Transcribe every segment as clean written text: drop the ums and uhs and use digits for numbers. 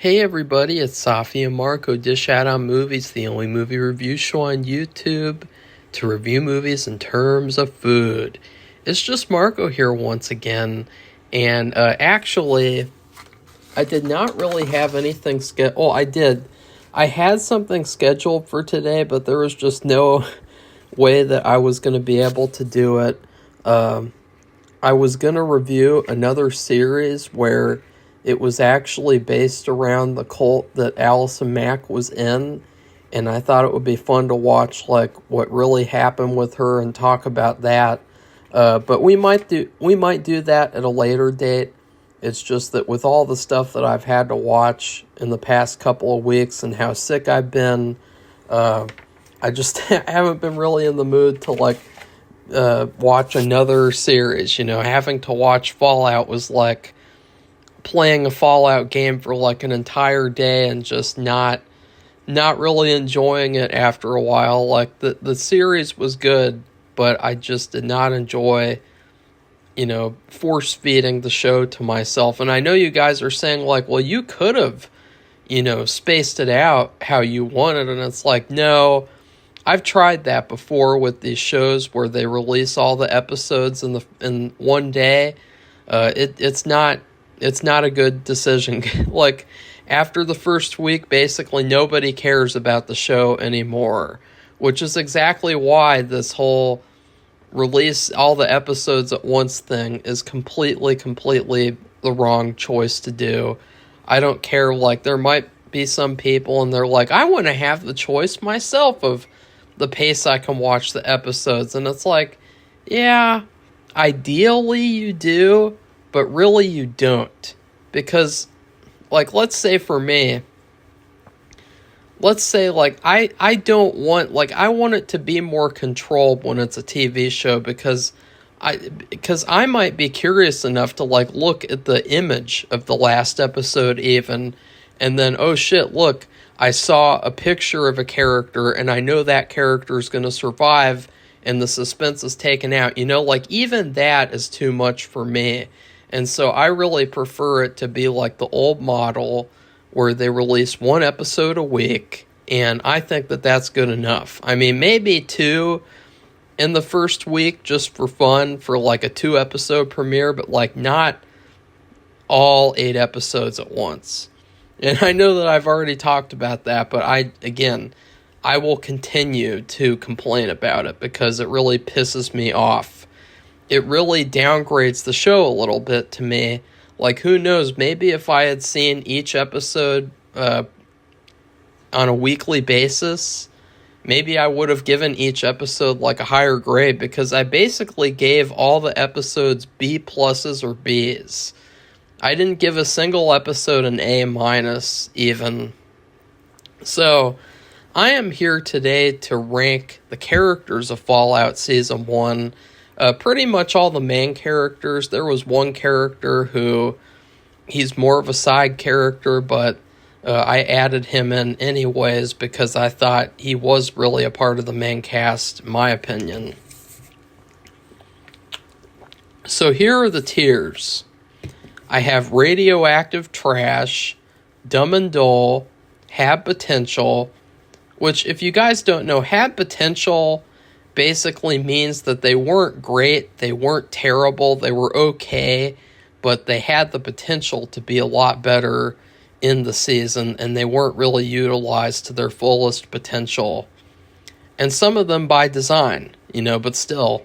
Hey everybody, it's Safi and Marco Dish Out on Movies, the only movie review show on YouTube to review movies in terms of food. It's just Marco here once again, and actually, I did not really have anything scheduled. Oh, I did. I had something scheduled for today, but there was just no way that I was going to be able to do it. I was going to review another series where it was actually based around the cult that Allison Mack was in, and I thought it would be fun to watch like what really happened with her and talk about that. But we might do that at a later date. It's just that with all the stuff that I've had to watch in the past couple of weeks and how sick I've been, I just haven't been really in the mood to watch another series. Having to watch Fallout was like playing a Fallout game for like an entire day and just not really enjoying it after a while. Like the series was good, but I just did not enjoy, force feeding the show to myself. And I know you guys are saying like, well, you could have, spaced it out how you wanted. And it's like, no, I've tried that before with these shows where they release all the episodes in one day. It's not a good decision. Like, after the first week, basically nobody cares about the show anymore, which is exactly why this whole release all the episodes at once thing is completely the wrong choice to do. I don't care, like, there might be some people and they're like, I want to have the choice myself of the pace I can watch the episodes, and it's like, yeah, ideally you do, but really you don't. Because, like, let's say for me, I don't want, like, I want it to be more controlled when it's a TV show because I might be curious enough to, like, look at the image of the last episode even, and then, oh shit, look, I saw a picture of a character and I know that character is going to survive and the suspense is taken out. Like, even that is too much for me. And so I really prefer it to be like the old model where they release one episode a week, and I think that that's good enough. I mean, maybe two in the first week just for fun for like a 2-episode premiere, but like not all 8 episodes at once. And I know that I've already talked about that, but I will continue to complain about it because it really pisses me off. It really downgrades the show a little bit to me. Like, who knows, maybe if I had seen each episode on a weekly basis, maybe I would have given each episode like a higher grade, because I basically gave all the episodes B pluses or Bs. I didn't give a single episode an A minus even. So, I am here today to rank the characters of Fallout Season 1. Pretty much all the main characters. There was one character who, he's more of a side character, but I added him in anyways because I thought he was really a part of the main cast, in my opinion. So here are the tiers. I have Radioactive Trash, Dumb and Dull, Had Potential, which, if you guys don't know, Had Potential basically means that they weren't great, they weren't terrible, they were okay, but they had the potential to be a lot better in the season, and they weren't really utilized to their fullest potential. And some of them by design, but still.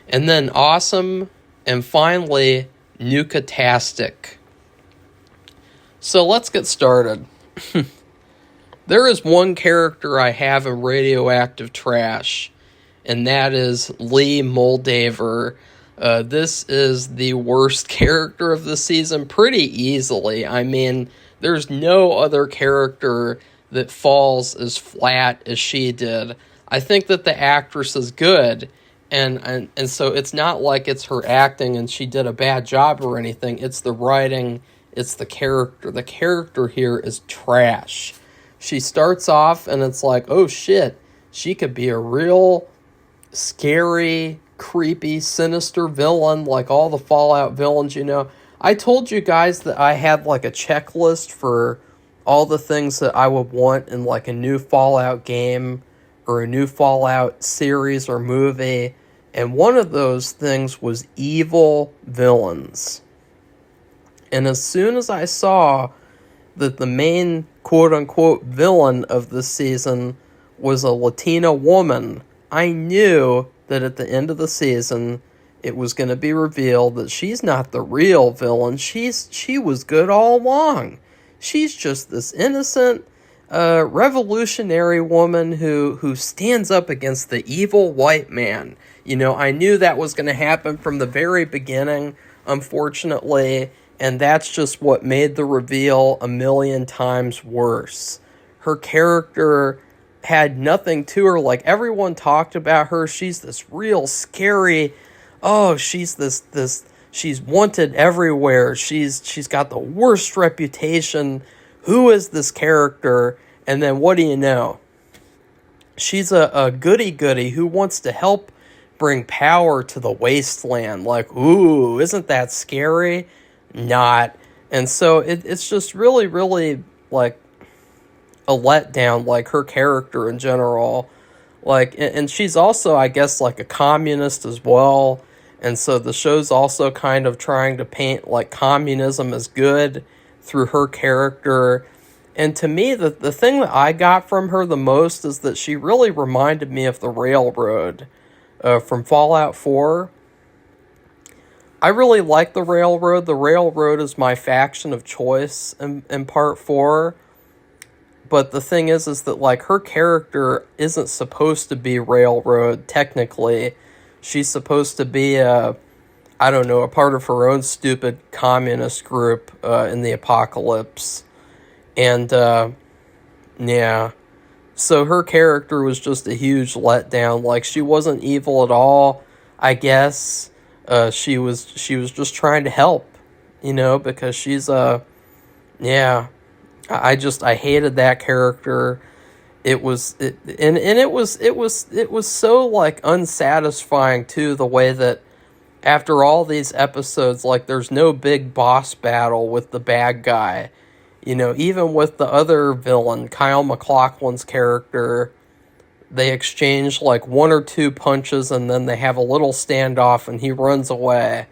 And then Awesome, and finally, Nukatastic. So let's get started. There is one character I have in Radioactive Trash, and that is Lee Moldaver. This is the worst character of the season pretty easily. I mean, there's no other character that falls as flat as she did. I think that the actress is good, and so it's not like it's her acting and she did a bad job or anything. It's the writing, it's the character. The character here is trash. She starts off and it's like, oh shit, she could be a real scary, creepy, sinister villain like all the Fallout villains, I told you guys that I had like a checklist for all the things that I would want in like a new Fallout game or a new Fallout series or movie. And one of those things was evil villains. And as soon as I saw that the main quote-unquote villain of this season was a Latina woman, I knew that at the end of the season, it was going to be revealed that she's not the real villain. She was good all along. She's just this innocent, revolutionary woman who stands up against the evil white man. You know, I knew that was going to happen from the very beginning, unfortunately, and that's just what made the reveal a million times worse. Her character had nothing to her. Like, everyone talked about her. She's this real scary, she's she's wanted everywhere. She's got the worst reputation. Who is this character? And then what do you know? She's a goody-goody who wants to help bring power to the wasteland. Like, ooh, isn't that scary? Not. And so it's just really, really, like, a letdown, like, her character in general. Like, and she's also, I guess, like, a communist as well. And so the show's also kind of trying to paint, like, communism as good through her character. And to me, the thing that I got from her the most is that she really reminded me of the Railroad from Fallout 4. I really like the Railroad. The Railroad is my faction of choice in Part 4. But the thing is that, like, her character isn't supposed to be Railroad, technically. She's supposed to be a part of her own stupid communist group in the apocalypse. And, yeah. So her character was just a huge letdown. Like, she wasn't evil at all, I guess. She was just trying to help, you know, because she's yeah. I hated that character. It was so, like, unsatisfying too, the way that after all these episodes, like, there's no big boss battle with the bad guy. You know, even with the other villain, Kyle MacLachlan's character, they exchange, like, one or two punches and then they have a little standoff and he runs away.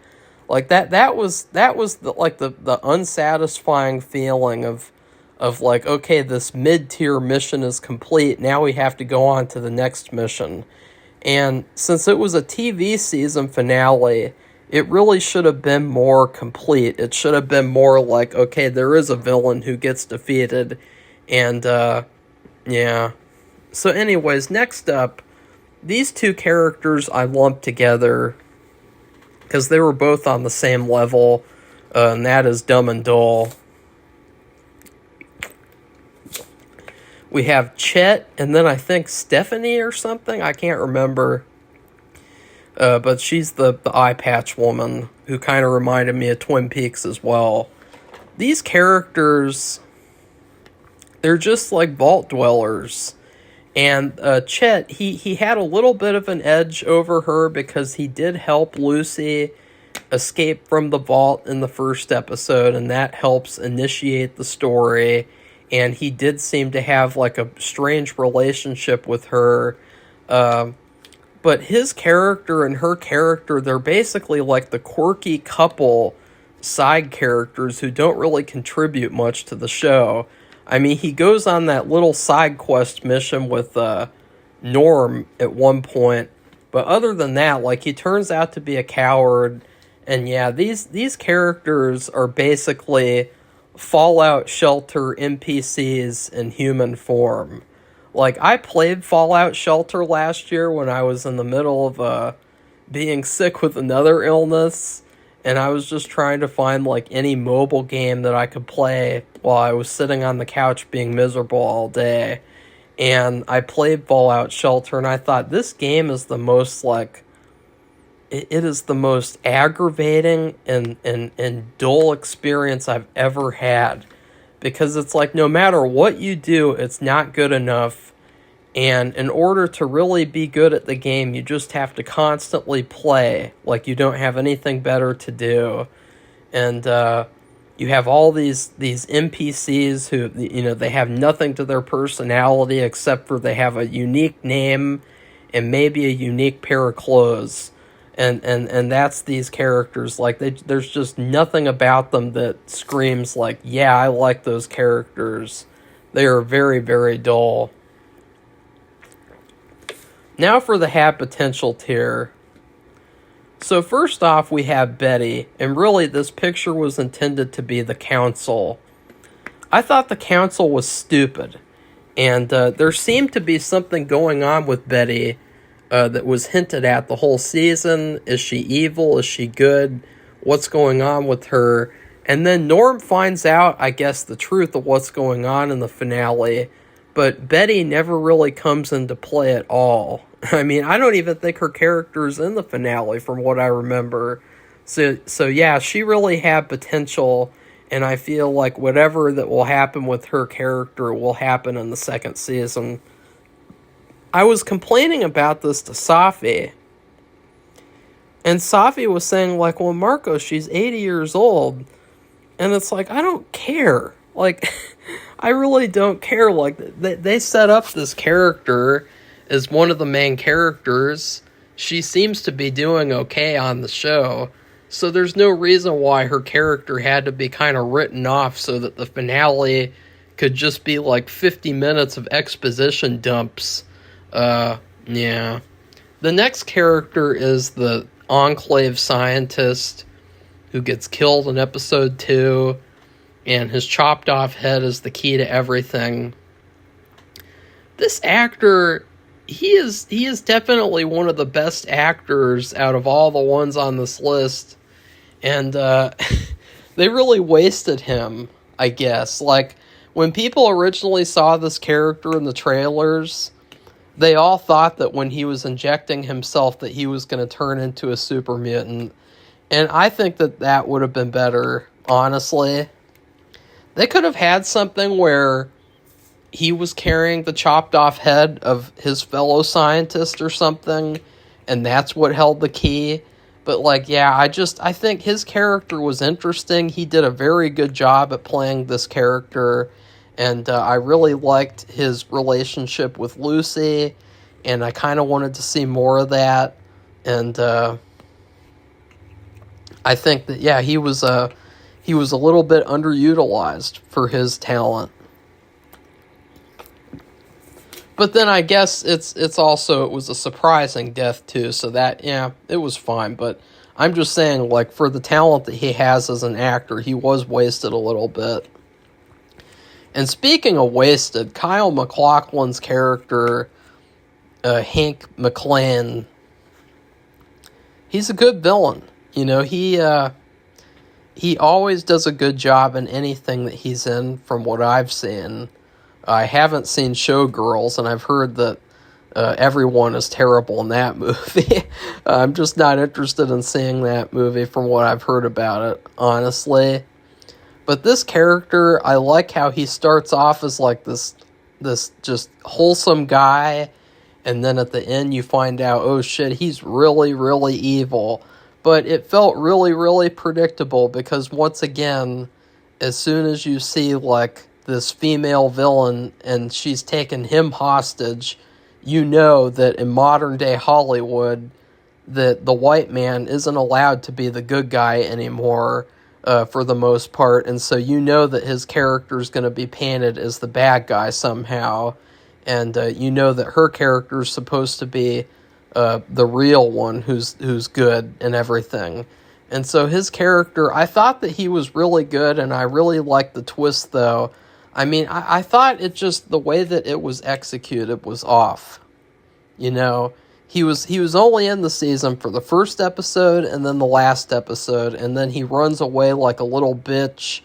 Like, that was the unsatisfying feeling of like, okay, this mid-tier mission is complete, now we have to go on to the next mission. And since it was a TV season finale, it really should have been more complete. It should have been more like, okay, there is a villain who gets defeated, and, yeah. So anyways, next up, these two characters I lumped together because they were both on the same level, and that is Dumb and Dull. We have Chet, and then I think Stephanie or something. I can't remember. But she's the eye patch woman who kind of reminded me of Twin Peaks as well. These characters, they're just like vault dwellers. And Chet, he had a little bit of an edge over her because he did help Lucy escape from the vault in the first episode, and that helps initiate the story. And he did seem to have, like, a strange relationship with her. But his character and her character, they're basically like the quirky couple side characters who don't really contribute much to the show. I mean, he goes on that little side quest mission with Norm at one point. But other than that, like, he turns out to be a coward. And yeah, these characters are basically Fallout Shelter NPCs in human form. Like, I played Fallout Shelter last year when I was in the middle of being sick with another illness, and I was just trying to find, like, any mobile game that I could play while I was sitting on the couch being miserable all day. And I played Fallout Shelter, and I thought, this game is the most, like, it is the most aggravating and dull experience I've ever had. Because it's like, no matter what you do, it's not good enough. And in order to really be good at the game, you just have to constantly play like you don't have anything better to do. And You have all these NPCs who, they have nothing to their personality except for they have a unique name and maybe a unique pair of clothes. And that's these characters. Like, there's just nothing about them that screams like, yeah, I like those characters. They are very, very dull. Now for the have potential tier. So first off, we have Betty, and really this picture was intended to be the council. I thought the council was stupid, and there seemed to be something going on with Betty that was hinted at the whole season. Is she evil? Is she good? What's going on with her? And then Norm finds out, I guess, the truth of what's going on in the finale, but Betty never really comes into play at all. I mean, I don't even think her character's in the finale from what I remember. So yeah, she really had potential, and I feel like whatever that will happen with her character will happen in the second season. I was complaining about this to Safi, and Safi was saying, like, well, Marco, she's 80 years old, and it's like, I don't care. Like, I really don't care. Like, they set up this character as one of the main characters. She seems to be doing okay on the show, so there's no reason why her character had to be kind of written off so that the finale could just be like 50 minutes of exposition dumps. Yeah. The next character is the Enclave scientist who gets killed in episode 2, and his chopped off head is the key to everything. This actor, he is definitely one of the best actors out of all the ones on this list, and they really wasted him, I guess. Like, when people originally saw this character in the trailers, they all thought that when he was injecting himself that he was going to turn into a super mutant, and I think that would have been better, honestly. They could have had something where he was carrying the chopped off head of his fellow scientist or something, and that's what held the key. But, like, yeah, I think his character was interesting. He did a very good job at playing this character, and I really liked his relationship with Lucy, and I kind of wanted to see more of that. And I think that, yeah, he was a little bit underutilized for his talent. But then I guess it was a surprising death too, so that, yeah, it was fine. But I'm just saying, like, for the talent that he has as an actor, he was wasted a little bit. And speaking of wasted, Kyle MacLachlan's character, Hank McClane, he's a good villain. You know, he always does a good job in anything that he's in, from what I've seen. I haven't seen Showgirls, and I've heard that everyone is terrible in that movie. I'm just not interested in seeing that movie from what I've heard about it, honestly. But this character, I like how he starts off as like this just wholesome guy, and then at the end you find out, oh shit, he's really, really evil. But it felt really, really predictable, because once again, as soon as you see like this female villain and she's taken him hostage, you know that in modern day Hollywood, that the white man isn't allowed to be the good guy anymore, for the most part, and so you know that his character is going to be painted as the bad guy somehow, and you know that her character is supposed to be the real one who's good and everything. And so his character, I thought that he was really good, and I really liked the twist, though. I mean, I thought it just, the way that it was executed was off. You know, he was only in the season for the first episode and then the last episode, and then he runs away like a little bitch.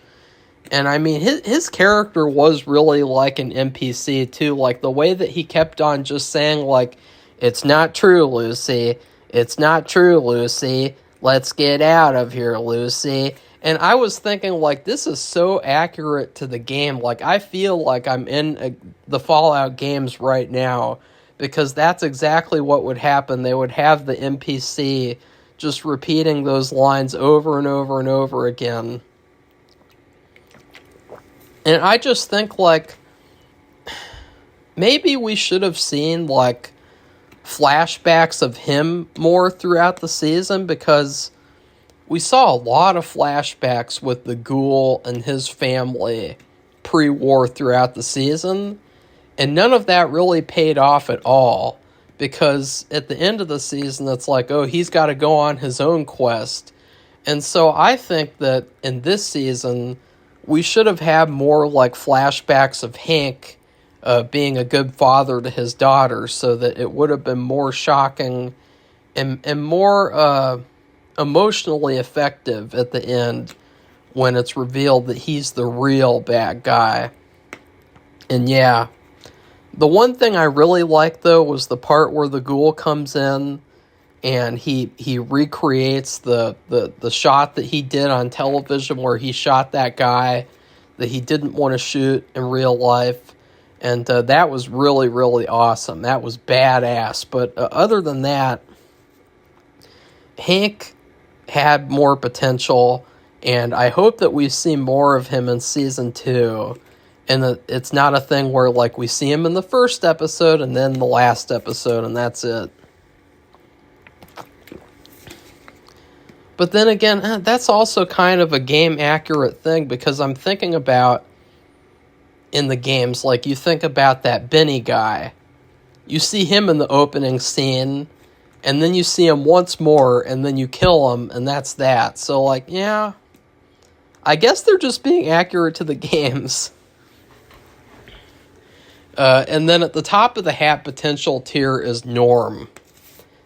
And I mean, his character was really like an NPC too, like the way that he kept on just saying like, "It's not true, Lucy. It's not true, Lucy. Let's get out of here, Lucy." And I was thinking, like, this is so accurate to the game. Like, I feel like I'm in the Fallout games right now, because that's exactly what would happen. They would have the NPC just repeating those lines over and over and over again. And I just think, like, maybe we should have seen, like, flashbacks of him more throughout the season, because we saw a lot of flashbacks with the Ghoul and his family pre-war throughout the season, and none of that really paid off at all, because at the end of the season, it's like, oh, he's got to go on his own quest. And so I think that in this season, we should have had more, like, flashbacks of Hank being a good father to his daughter, so that it would have been more shocking and more emotionally effective at the end when it's revealed that he's the real bad guy. And yeah, the one thing I really liked, though, was the part where the Ghoul comes in and he recreates the shot that he did on television where he shot that guy that he didn't want to shoot in real life. And that was really, really awesome. That was badass. But other than that, Hank had more potential, and I hope that we see more of him in season 2. And that it's not a thing where, like, we see him in the first episode and then the last episode, and that's it. But then again, that's also kind of a game-accurate thing, because I'm thinking about, in the games, like, you think about that Benny guy. You see him in the opening scene, and then you see him once more, and then you kill him, and that's that. So, like, yeah, I guess they're just being accurate to the games. And then at the top of the hat potential tier is Norm.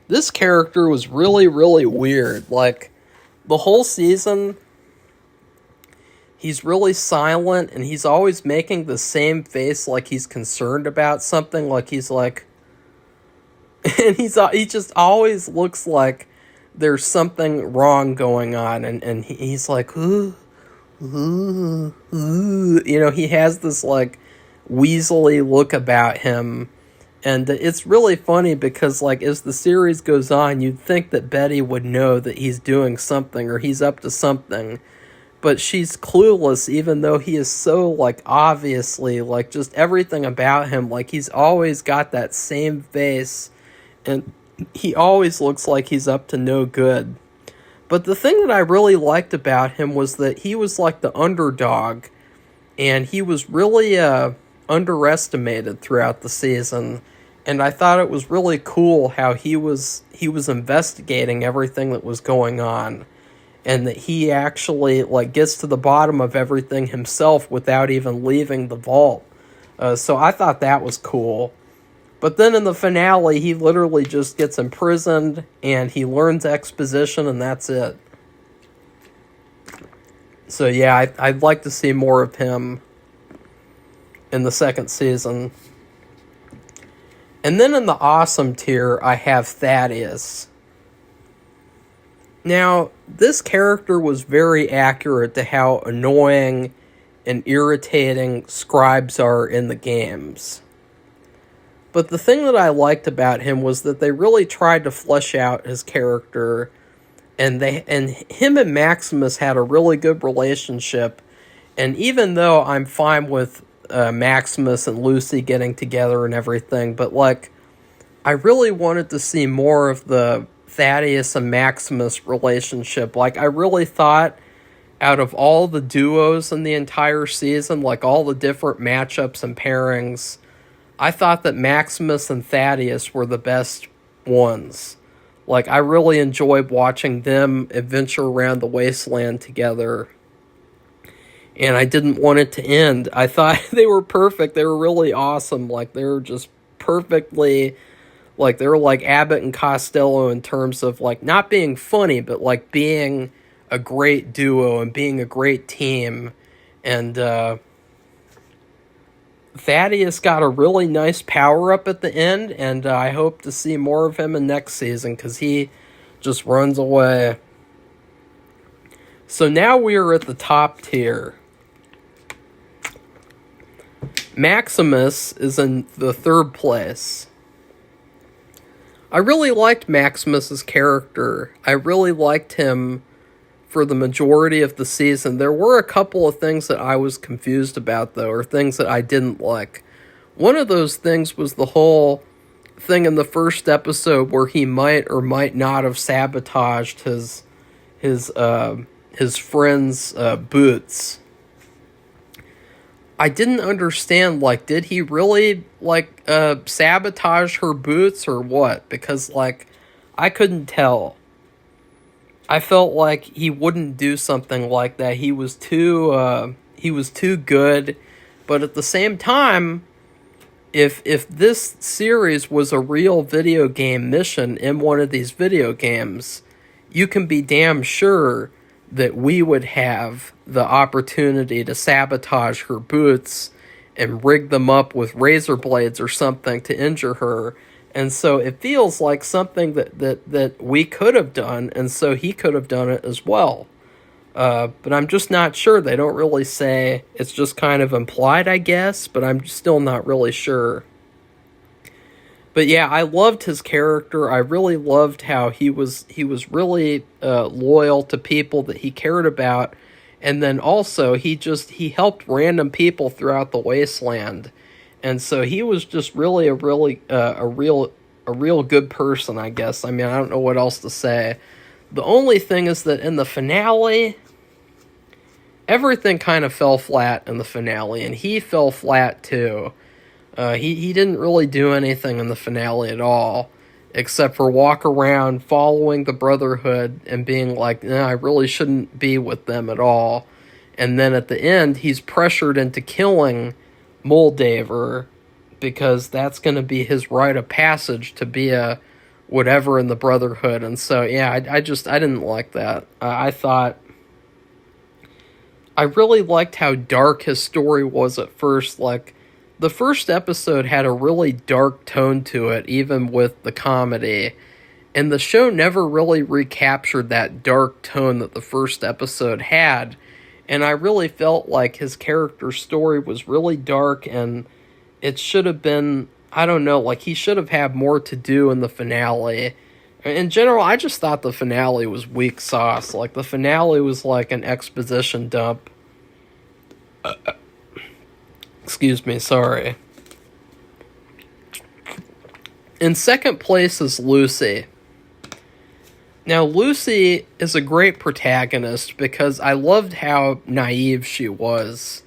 This character was really, really weird. Like, the whole season, he's really silent, and he's always making the same face like he's concerned about something, like he's like... And he just always looks like there's something wrong going on, and he's like, ooh, ooh, ooh. You know, he has this, like, weaselly look about him, and it's really funny because, like, as the series goes on, you'd think that Betty would know that he's doing something, or he's up to something, but she's clueless, even though he is so, like, obviously, like, just everything about him, like, he's always got that same face, and he always looks like he's up to no good. But the thing that I really liked about him was that he was like the underdog, and he was really underestimated throughout the season. And I thought it was really cool how he was investigating everything that was going on, and that he actually, like, gets to the bottom of everything himself without even leaving the vault. So I thought that was cool. But then in the finale, he literally just gets imprisoned, and he learns exposition, and that's it. So yeah, I'd like to see more of him in the second season. And then in the awesome tier, I have Thaddeus. Now, this character was very accurate to how annoying and irritating scribes are in the games. But the thing that I liked about him was that they really tried to flesh out his character, and him and Maximus had a really good relationship. And even though I'm fine with Maximus and Lucy getting together and everything, but, like, I really wanted to see more of the Thaddeus and Maximus relationship. Like, I really thought out of all the duos in the entire season, like all the different matchups and pairings, I thought that Maximus and Thaddeus were the best ones. Like, I really enjoyed watching them adventure around the wasteland together. And I didn't want it to end. I thought they were perfect. They were really awesome. Like, they were just perfectly... Like, they were like Abbott and Costello in terms of, like, not being funny, but, like, being a great duo and being a great team. And, Thaddeus got a really nice power-up at the end, and I hope to see more of him in next season, because he just runs away. So now we are at the top tier. Maximus is in the third place. I really liked Maximus's character. I really liked him for the majority of the season. There were a couple of things that I was confused about, though, or things that I didn't like. One of those things was the whole thing in the first episode where he might or might not have sabotaged his friend's boots. I didn't understand, like, did he really, like, sabotage her boots or what? Because, like, I couldn't tell. I felt like he wouldn't do something like that. He was too good. But at the same time, if this series was a real video game mission in one of these video games, you can be damn sure that we would have the opportunity to sabotage her boots and rig them up with razor blades or something to injure her. And so it feels like something that we could have done, and so he could have done it as well. But I'm just not sure. They don't really say. It's just kind of implied, I guess, but I'm still not really sure. But yeah, I loved his character. I really loved how he was really loyal to people that he cared about, and then also he helped random people throughout the wasteland, and so he was just really a real good person, I guess. I mean, I don't know what else to say. The only thing is that in the finale, everything kind of fell flat in the finale, and he fell flat too. He didn't really do anything in the finale at all, except for walk around following the Brotherhood and being like, I really shouldn't be with them at all. And then at the end, he's pressured into killing Moldaver because that's going to be his rite of passage to be a whatever in the Brotherhood. And so, yeah, I didn't like that. I thought I really liked how dark his story was at first. Like, the first episode had a really dark tone to it, even with the comedy. And the show never really recaptured that dark tone that the first episode had. And I really felt like his character's story was really dark, and it should have been, I don't know, like he should have had more to do in the finale. In general, I just thought the finale was weak sauce. Like, the finale was like an exposition dump. Excuse me, sorry. In second place is Lucy. Now, Lucy is a great protagonist because I loved how naive she was.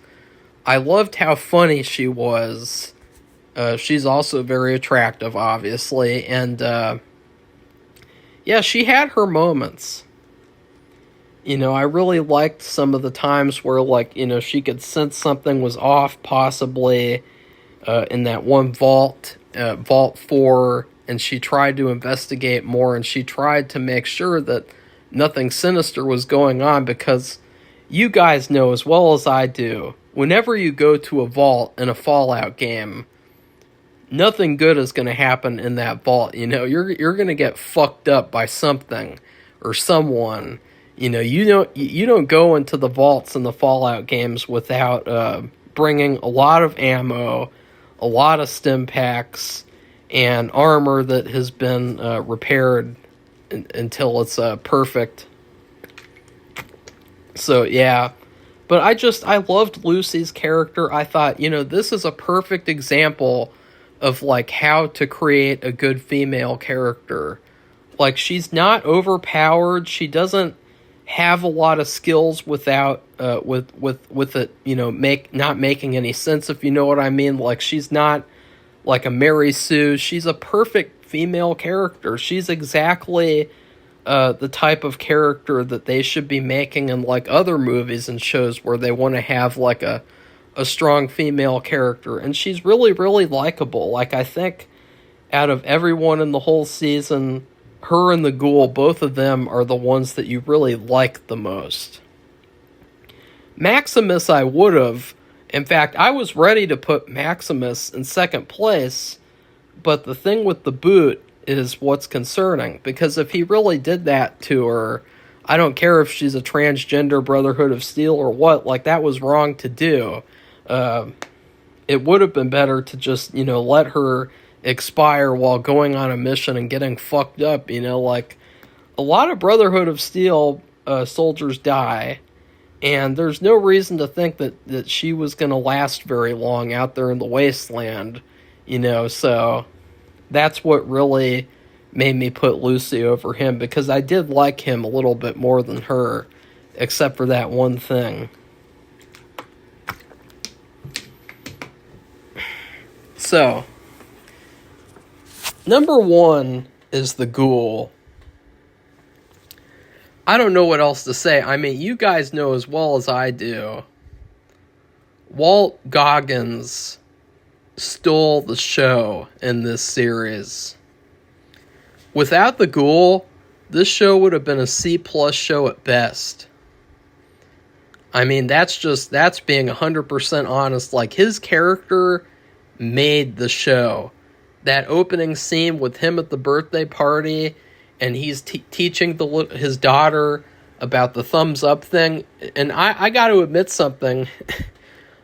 I loved how funny she was. She's also very attractive, obviously. And, yeah, she had her moments. You know, I really liked some of the times where, like, you know, she could sense something was off, possibly, in that one vault, Vault 4, and she tried to investigate more, and she tried to make sure that nothing sinister was going on, because you guys know as well as I do, whenever you go to a vault in a Fallout game, nothing good is going to happen in that vault. You know, you're going to get fucked up by something or someone. You know, you don't go into the vaults in the Fallout games without bringing a lot of ammo, a lot of stim packs, and armor that has been repaired until it's perfect. So, yeah. But I loved Lucy's character. I thought, you know, this is a perfect example of, like, how to create a good female character. Like, she's not overpowered. She doesn't have a lot of skills without with it, you know, not making any sense, if you know what I mean. Like, she's not like a Mary Sue. She's a perfect female character. She's exactly the type of character that they should be making in, like, other movies and shows where they want to have, like, a strong female character. And she's really, really likable. Like, I think out of everyone in the whole season, her and the Ghoul, both of them are the ones that you really like the most. Maximus, I would have. In fact, I was ready to put Maximus in second place, but the thing with the boot is what's concerning, because if he really did that to her, I don't care if she's a transgender Brotherhood of Steel or what, like, that was wrong to do. It would have been better to just, you know, let her expire while going on a mission and getting fucked up, you know, like, a lot of Brotherhood of Steel soldiers die, and there's no reason to think that she was going to last very long out there in the wasteland, so that's what really made me put Lucy over him, because I did like him a little bit more than her, except for that one thing. So, number 1 is the Ghoul. I don't know what else to say. I mean, you guys know as well as I do, Walt Goggins stole the show in this series. Without the Ghoul, this show would have been a C+ show at best. I mean, that's being 100% honest. Like, his character made the show. That opening scene with him at the birthday party, and he's teaching his daughter about the thumbs up thing. And I got to admit something.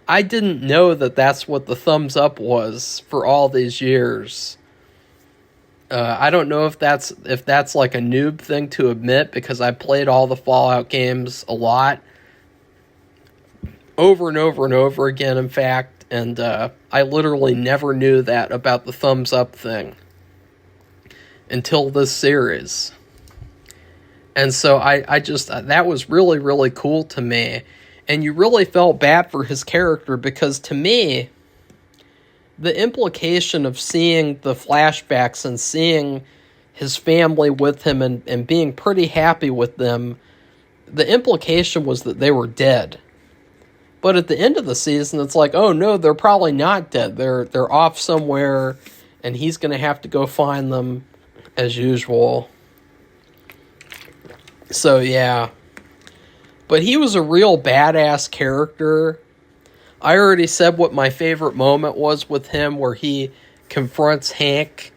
I didn't know that that's what the thumbs up was for all these years. I don't know if that's like a noob thing to admit, because I played all the Fallout games a lot, over and over and over again, in fact. And I literally never knew that about the thumbs up thing until this series. And so I just, that was really, really cool to me. And you really felt bad for his character, because to me, the implication of seeing the flashbacks and seeing his family with him and being pretty happy with them, the implication was that they were dead. But at the end of the season, it's like, oh no, they're probably not dead. They're off somewhere, and he's going to have to go find them as usual. So yeah. But he was a real badass character. I already said what my favorite moment was with him, where he confronts Hank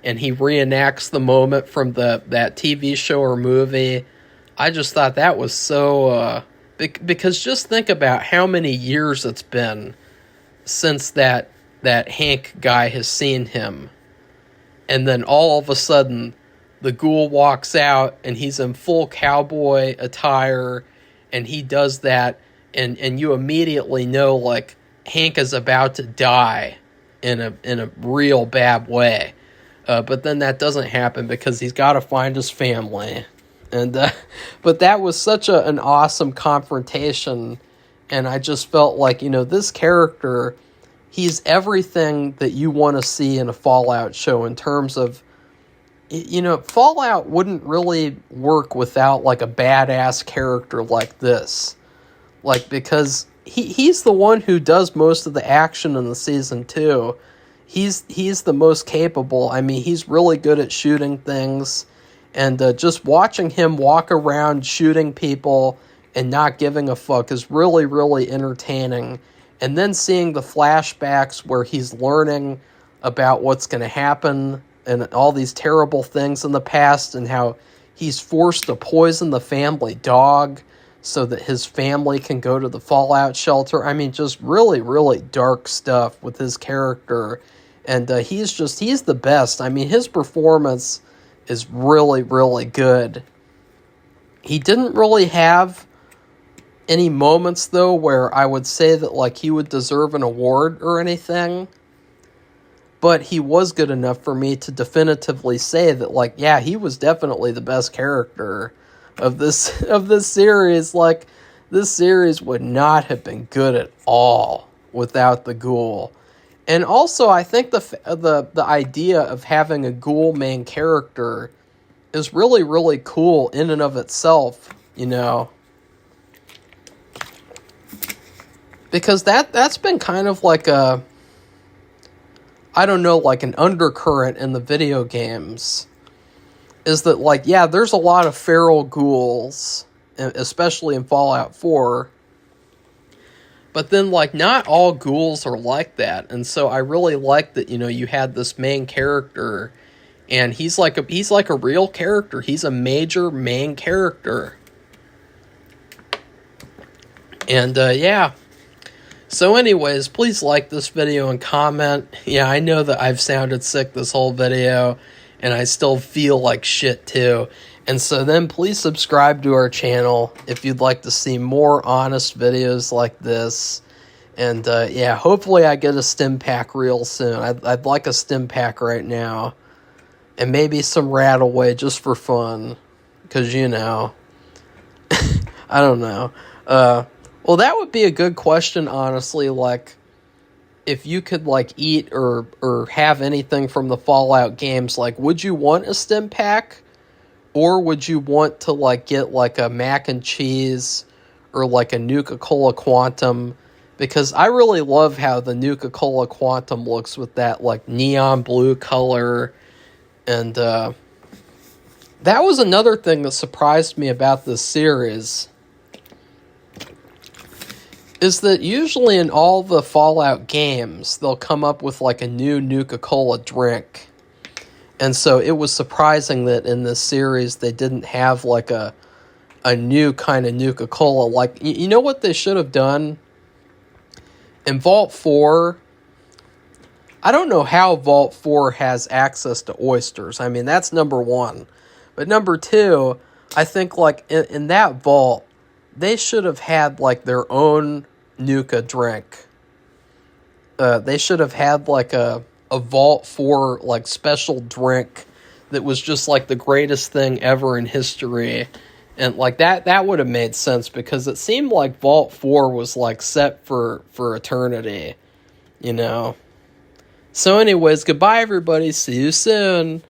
and he reenacts the moment from that TV show or movie. I just thought that was so... because just think about how many years it's been since that Hank guy has seen him. And then all of a sudden, the Ghoul walks out and he's in full cowboy attire, and he does that, and you immediately know, like, Hank is about to die in a real bad way. But then that doesn't happen, because he's got to find his family. And but that was such an awesome confrontation, and I just felt like, this character, he's everything that you want to see in a Fallout show in terms of, Fallout wouldn't really work without, like, a badass character like this. Like, because he's the one who does most of the action in the season too. He's the most capable. I mean, he's really good at shooting things. And just watching him walk around shooting people and not giving a fuck is really, really entertaining. And then seeing the flashbacks where he's learning about what's going to happen and all these terrible things in the past, and how he's forced to poison the family dog so that his family can go to the Fallout shelter. I mean, just really, really dark stuff with his character. And he's the best. I mean, his performance is really, really good. He didn't really have any moments, though, where I would say that, like, he would deserve an award or anything. But he was good enough for me to definitively say that, like, yeah, he was definitely the best character of this series. Like, this series would not have been good at all without the Ghoul. And also, I think the idea of having a Ghoul main character is really, really cool in and of itself, Because that's been kind of like like an undercurrent in the video games. Is that, like, yeah, there's a lot of feral ghouls, especially in Fallout 4. But then, like, not all ghouls are like that. And so I really like that, you had this main character, and he's like a real character. He's a major main character. And, yeah. So anyways, please like this video and comment. Yeah, I know that I've sounded sick this whole video, and I still feel like shit too. And so then please subscribe to our channel if you'd like to see more honest videos like this. And yeah, hopefully I get a stim pack real soon. I'd like a stim pack right now. And maybe some Radaway just for fun. Because, you know, I don't know. Well, that would be a good question, honestly. Like, if you could, like, eat or have anything from the Fallout games, like, would you want a stim pack? Or would you want to, like, get, like, a mac and cheese or, like, a Nuka-Cola Quantum? Because I really love how the Nuka-Cola Quantum looks with that, like, neon blue color. And that was another thing that surprised me about this series. Is that usually in all the Fallout games, they'll come up with, like, a new Nuka-Cola drink. And so it was surprising that in this series they didn't have, like, a new kind of Nuka-Cola. Like, you know what they should have done? In Vault 4, I don't know how Vault 4 has access to oysters. I mean, that's number one. But number two, I think, like, in that vault, they should have had, like, their own Nuka drink. They should have had, like, a Vault 4, like, special drink that was just, like, the greatest thing ever in history. And, like, that would have made sense, because it seemed like Vault 4 was, like, set for eternity, you know? So anyways, goodbye, everybody. See you soon.